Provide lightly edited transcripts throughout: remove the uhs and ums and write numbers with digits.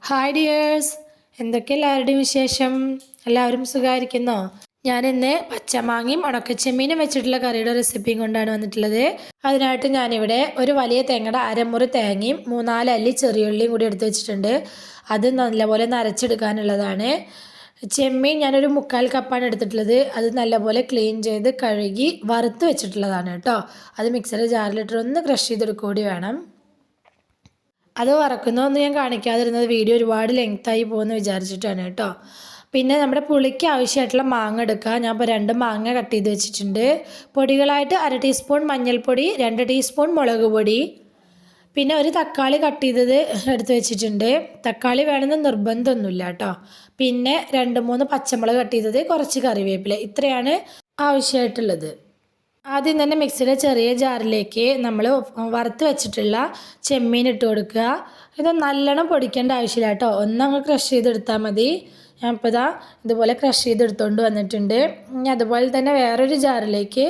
Hi dears, എന്തൊക്കെ എല്ലാവരുടെയും വിശേഷം? എല്ലാവരും സുഖമായിരിക്കുന്നോ? ഞാനിന്ന് പച്ചമാങ്ങയും ഉണക്കച്ചെമ്മീനും വെച്ചിട്ടുള്ള കറിയുടെ റെസിപ്പിയും കൊണ്ടാണ് വന്നിട്ടുള്ളത്. അതിനായിട്ട് ഞാനിവിടെ ഒരു വലിയ തേങ്ങയുടെ അരമുറി തേങ്ങയും 3-4 അല്ലി ചെറിയുള്ളിയും കൂടി എടുത്ത് വെച്ചിട്ടുണ്ട്. അത് നല്ലപോലെ നരച്ചെടുക്കാനുള്ളതാണ്. ചെമ്മീൻ ഞാനൊരു 3/4 കപ്പാണ് എടുത്തിട്ടുള്ളത്. അത് നല്ലപോലെ ക്ലീൻ ചെയ്ത് കഴുകി വറുത്ത് വെച്ചിട്ടുള്ളതാണ് കേട്ടോ. അത് മിക്സറിൻ്റെ ജാറിലിട്ട് ഒന്ന് ക്രഷ് ചെയ്തെടുക്കുക കൂടി വേണം. അത് വറക്കുന്നതൊന്നും ഞാൻ കാണിക്കാതിരുന്നത് വീഡിയോ ഒരുപാട് ലെങ്തായി പോകുമെന്ന് വിചാരിച്ചിട്ടാണ് കേട്ടോ. പിന്നെ നമ്മുടെ പുളിക്ക് ആവശ്യമായിട്ടുള്ള മാങ്ങ എടുക്കുക. ഞാൻ ഇപ്പോൾ 2 മാങ്ങ കട്ട് ചെയ്ത് വെച്ചിട്ടുണ്ട്. പൊടികളായിട്ട് 1/2 ടീസ്പൂൺ മഞ്ഞൾപ്പൊടി, 2 ടീസ്പൂൺ മുളക് പൊടി, പിന്നെ ഒരു തക്കാളി കട്ട് ചെയ്തത് എടുത്ത് വെച്ചിട്ടുണ്ട്. തക്കാളി വേണമെന്ന് നിർബന്ധമൊന്നുമില്ല കേട്ടോ. പിന്നെ 2-3 പച്ചമുളക് കട്ട് ചെയ്തത്, കുറച്ച് കറിവേപ്പില, ഇത്രയാണ് ആവശ്യമായിട്ടുള്ളത്. ആദ്യം തന്നെ മിക്സിയുടെ ചെറിയ ജാറിലേക്ക് നമ്മൾ വറുത്ത് വെച്ചിട്ടുള്ള ചെമ്മീൻ ഇട്ട് കൊടുക്കുക. ഇത് നല്ലോണം പൊടിക്കേണ്ട ആവശ്യമില്ല കേട്ടോ, ഒന്നങ്ങ് ക്രഷ് ചെയ്തെടുത്താൽ മതി. ഞാൻ ഇപ്പോൾ ഇതുപോലെ ക്രഷ് ചെയ്തെടുത്തുകൊണ്ട് വന്നിട്ടുണ്ട്. ഇനി അതുപോലെ തന്നെ വേറൊരു ജാറിലേക്ക്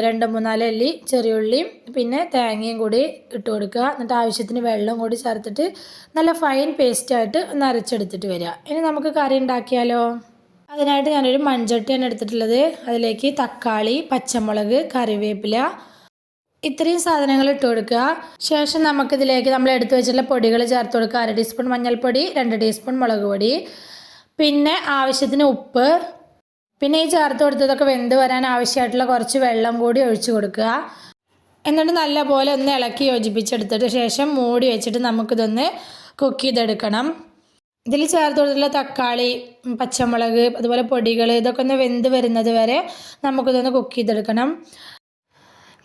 2-3-4 അല്ലി ചെറിയുള്ളിയും പിന്നെ തേങ്ങയും കൂടി ഇട്ട് കൊടുക്കുക. എന്നിട്ട് ആവശ്യത്തിന് വെള്ളം കൂടി ചേർത്തിട്ട് നല്ല ഫൈൻ പേസ്റ്റായിട്ട് ഒന്ന് അരച്ചെടുത്തിട്ട് വരിക. ഇനി നമുക്ക് കറി ഉണ്ടാക്കിയാലോ? അതിനായിട്ട് ഞാനൊരു മൺചട്ടിയാണ് എടുത്തിട്ടുള്ളത്. അതിലേക്ക് തക്കാളി, പച്ചമുളക്, കറിവേപ്പില, ഇത്രയും സാധനങ്ങൾ ഇട്ട് കൊടുക്കുക. ശേഷം നമുക്കിതിലേക്ക് നമ്മൾ എടുത്തു വെച്ചിട്ടുള്ള പൊടികൾ ചേർത്ത് കൊടുക്കുക. 1/2 ടീസ്പൂൺ മഞ്ഞൾപ്പൊടി, 2 ടീസ്പൂൺ മുളക് പൊടി, പിന്നെ ആവശ്യത്തിന് ഉപ്പ്, പിന്നെ ഈ ചേർത്ത് കൊടുത്തതൊക്കെ വെന്ത് വരാൻ ആവശ്യമായിട്ടുള്ള കുറച്ച് വെള്ളം കൂടി ഒഴിച്ചു കൊടുക്കുക. എന്നിട്ട് നല്ലപോലെ ഒന്ന് ഇളക്കി യോജിപ്പിച്ചെടുത്തിട്ട് ശേഷം മൂടി വെച്ചിട്ട് നമുക്കിതൊന്ന് കുക്ക് ചെയ്തെടുക്കണം. ഇതിൽ ചേർത്ത് കൊടുത്തിട്ടുള്ള തക്കാളി, പച്ചമുളക്, അതുപോലെ പൊടികൾ, ഇതൊക്കെ ഒന്ന് വെന്ത് വരുന്നത് വരെ നമുക്കിതൊന്ന് കുക്ക് ചെയ്തെടുക്കണം.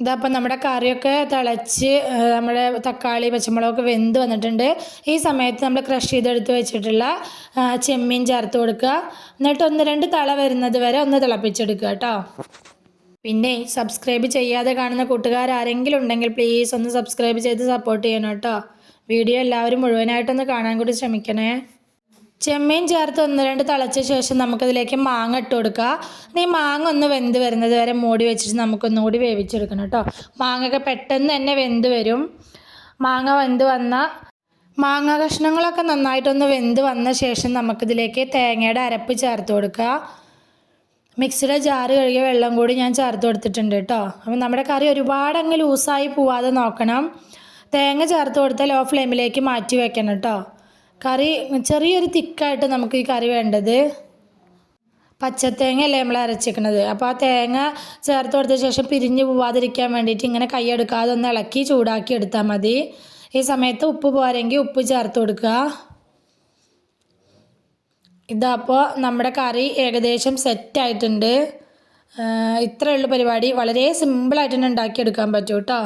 ഇതപ്പം നമ്മുടെ കറിയൊക്കെ തിളച്ച് നമ്മുടെ തക്കാളി, പച്ചമുളകൊക്കെ വെന്ത് വന്നിട്ടുണ്ട്. ഈ സമയത്ത് നമ്മൾ ക്രഷ് ചെയ്തെടുത്ത് വെച്ചിട്ടുള്ള ചെമ്മീൻ ചേർത്ത് കൊടുക്കുക. എന്നിട്ട് 1-2 തള വരുന്നത് വരെ ഒന്ന് തിളപ്പിച്ചെടുക്കുക കേട്ടോ. പിന്നെ സബ്സ്ക്രൈബ് ചെയ്യാതെ കാണുന്ന കൂട്ടുകാരാരെങ്കിലും ഉണ്ടെങ്കിൽ പ്ലീസ് ഒന്ന് സബ്സ്ക്രൈബ് ചെയ്ത് സപ്പോർട്ട് ചെയ്യണം കേട്ടോ. വീഡിയോ എല്ലാവരും മുഴുവനായിട്ടൊന്ന് കാണാൻ കൂടി ശ്രമിക്കണേ. ചെമ്മീൻ ചേർത്ത് 1-2 തിളച്ച ശേഷം നമുക്കതിലേക്ക് മാങ്ങ ഇട്ട് കൊടുക്കുക. ഈ മാങ്ങ ഒന്ന് വെന്ത് വരുന്നത് വരെ മൂടി വെച്ചിട്ട് നമുക്കൊന്നുകൂടി വേവിച്ചെടുക്കണം കേട്ടോ. മാങ്ങയൊക്കെ പെട്ടെന്ന് തന്നെ വെന്ത് വരും. മാങ്ങ കഷ്ണങ്ങളൊക്കെ നന്നായിട്ടൊന്ന് വെന്ത് വന്ന ശേഷം നമുക്കിതിലേക്ക് തേങ്ങയുടെ അരപ്പ് ചേർത്ത് കൊടുക്കുക. മിക്സിയുടെ ജാറ് കഴുകിയ വെള്ളം കൂടി ഞാൻ ചേർത്ത് കൊടുത്തിട്ടുണ്ട് കേട്ടോ. അപ്പം നമ്മുടെ കറി ഒരുപാട് അങ്ങ് ലൂസായി പോവാതെ നോക്കണം. തേങ്ങ ചേർത്ത് കൊടുത്താൽ ലോ ഫ്ലെയിമിലേക്ക് മാറ്റി വെക്കണം കേട്ടോ. കറി ചെറിയൊരു തിക്കായിട്ട് നമുക്ക് ഈ കറി വേണ്ടത്. പച്ചത്തേങ്ങ അല്ലേ നമ്മൾ അരച്ചിരിക്കുന്നത്. അപ്പോൾ ആ തേങ്ങ ചേർത്ത് കൊടുത്ത ശേഷം പിരിഞ്ഞ് പോവാതിരിക്കാൻ വേണ്ടിയിട്ട് ഇങ്ങനെ കൈയെടുക്കാതെ ഒന്ന് ഇളക്കി ചൂടാക്കി എടുത്താൽ മതി. ഈ സമയത്ത് ഉപ്പ് പോരെങ്കിൽ ഉപ്പ് ചേർത്ത് കൊടുക്കുക. ഇതപ്പോൾ നമ്മുടെ കറി ഏകദേശം സെറ്റായിട്ടുണ്ട്. ഇത്രയേ ഉള്ളൂ പരിപാടി. വളരെ സിമ്പിളായിട്ട് തന്നെ ഉണ്ടാക്കിയെടുക്കാൻ പറ്റും കേട്ടോ.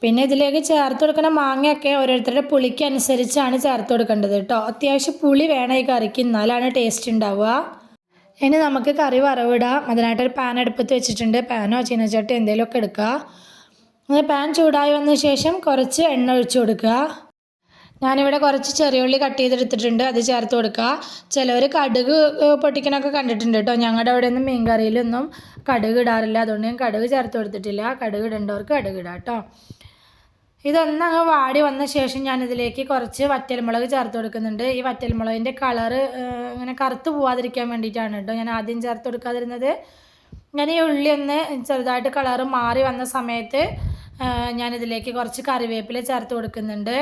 പിന്നെ ഇതിലേക്ക് ചേർത്ത് കൊടുക്കുന്ന മാങ്ങയൊക്കെ ഓരോരുത്തരുടെ പുളിക്ക് അനുസരിച്ചാണ് ചേർത്ത് കൊടുക്കേണ്ടത് കേട്ടോ. അത്യാവശ്യം പുളി വേണം ഈ കറിക്ക്, എന്നാലാണ് ടേസ്റ്റ് ഉണ്ടാവുക. ഇനി നമുക്ക് കറി വറവിടാം. അതിനായിട്ടൊരു പാൻ അടുപ്പത്ത് വെച്ചിട്ടുണ്ട്. പാനോ ചീനച്ചട്ടി എന്തെങ്കിലുമൊക്കെ എടുക്കുക. പാൻ ചൂടായി വന്ന ശേഷം കുറച്ച് എണ്ണ ഒഴിച്ചു കൊടുക്കുക. ഞാനിവിടെ കുറച്ച് ചെറിയുള്ളി കട്ട് ചെയ്തെടുത്തിട്ടുണ്ട്, അത് ചേർത്ത് കൊടുക്കുക. ചിലവർ കടുക് പൊട്ടിക്കണൊക്കെ കണ്ടിട്ടുണ്ട് കേട്ടോ. ഞങ്ങളുടെ അവിടെ ഒന്നും മീൻ കറിയിലൊന്നും കടുക് ഇടാറില്ല, അതുകൊണ്ട് ഞാൻ കടുക് ചേർത്ത് കൊടുത്തിട്ടില്ല. കടുക് ഇടേണ്ടവർക്ക് കടുക് ഇടാം കേട്ടോ. ഇതൊന്നങ്ങ് വാടി വന്ന ശേഷം ഞാനിതിലേക്ക് കുറച്ച് വറ്റൽമുളക് ചേർത്ത് കൊടുക്കുന്നുണ്ട്. ഈ വറ്റൽമുളകിൻ്റെ കളറ് ഇങ്ങനെ കറുത്ത് പോവാതിരിക്കാൻ വേണ്ടിയിട്ടാണ് കേട്ടോ ഞാൻ ആദ്യം ചേർത്ത് കൊടുക്കാതിരുന്നത്. ഞാൻ ഈ ഉള്ളി ഒന്ന് ചെറുതായിട്ട് കളറ് മാറി വന്ന സമയത്ത് ഞാനിതിലേക്ക് കുറച്ച് കറിവേപ്പില ചേർത്ത് കൊടുക്കുന്നുണ്ട്.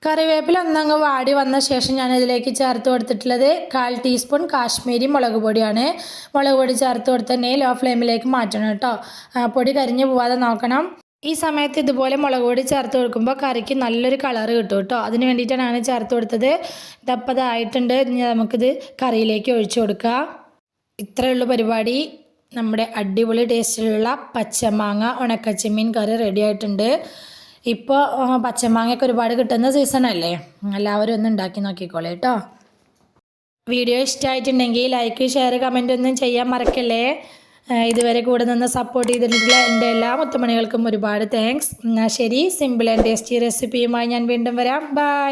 കറിവേപ്പില ഒന്നങ്ങ് വാടി വന്ന ശേഷം ഞാനിതിലേക്ക് ചേർത്ത് കൊടുത്തിട്ടുള്ളത് 1/4 ടീസ്പൂൺ കാശ്മീരി മുളക് പൊടിയാണ്. മുളക് പൊടി ചേർത്ത് കൊടുത്ത് തന്നെ ലോ ഫ്ലെയിമിലേക്ക് മാറ്റണം കേട്ടോ. പൊടി കരിഞ്ഞു പോവാതെ നോക്കണം. ഈ സമയത്ത് ഇതുപോലെ മുളക് പൊടി ചേർത്ത് കൊടുക്കുമ്പോൾ കറിക്ക് നല്ലൊരു കളറ് കിട്ടും കേട്ടോ. അതിന് വേണ്ടിയിട്ടാണ് ഞാൻ ചേർത്ത് കൊടുത്തത്. ഇതപ്പോൾ ഇതായിട്ടുണ്ട്. ഇനി നമുക്കിത് കറിയിലേക്ക് ഒഴിച്ചു കൊടുക്കുക. ഇത്രയേ ഉള്ളൂ പരിപാടി. നമ്മുടെ അടിപൊളി ടേസ്റ്റിലുള്ള പച്ചമാങ്ങ ഉണക്കച്ചെമ്മീൻ കറി റെഡി ആയിട്ടുണ്ട്. ഇപ്പോൾ പച്ചമാങ്ങയൊക്കെ ഒരുപാട് കിട്ടുന്ന സീസണല്ലേ, എല്ലാവരും ഒന്ന് ഉണ്ടാക്കി നോക്കിക്കോളേ കേട്ടോ. വീഡിയോ ഇഷ്ടമായിട്ടുണ്ടെങ്കിൽ ലൈക്ക്, ഷെയർ, കമൻ്റ് ഒന്നും ചെയ്യാൻ മറക്കല്ലേ. ഇതുവരെ കൂടെ നിന്ന് സപ്പോർട്ട് ചെയ്തിട്ടുള്ള എൻ്റെ എല്ലാ മുത്തുമണികൾക്കും ഒരുപാട് താങ്ക്സ്. എന്നാൽ ശരി, സിമ്പിൾ ആൻഡ് ടേസ്റ്റി റെസിപ്പിയുമായി ഞാൻ വീണ്ടും വരാം. ബൈ.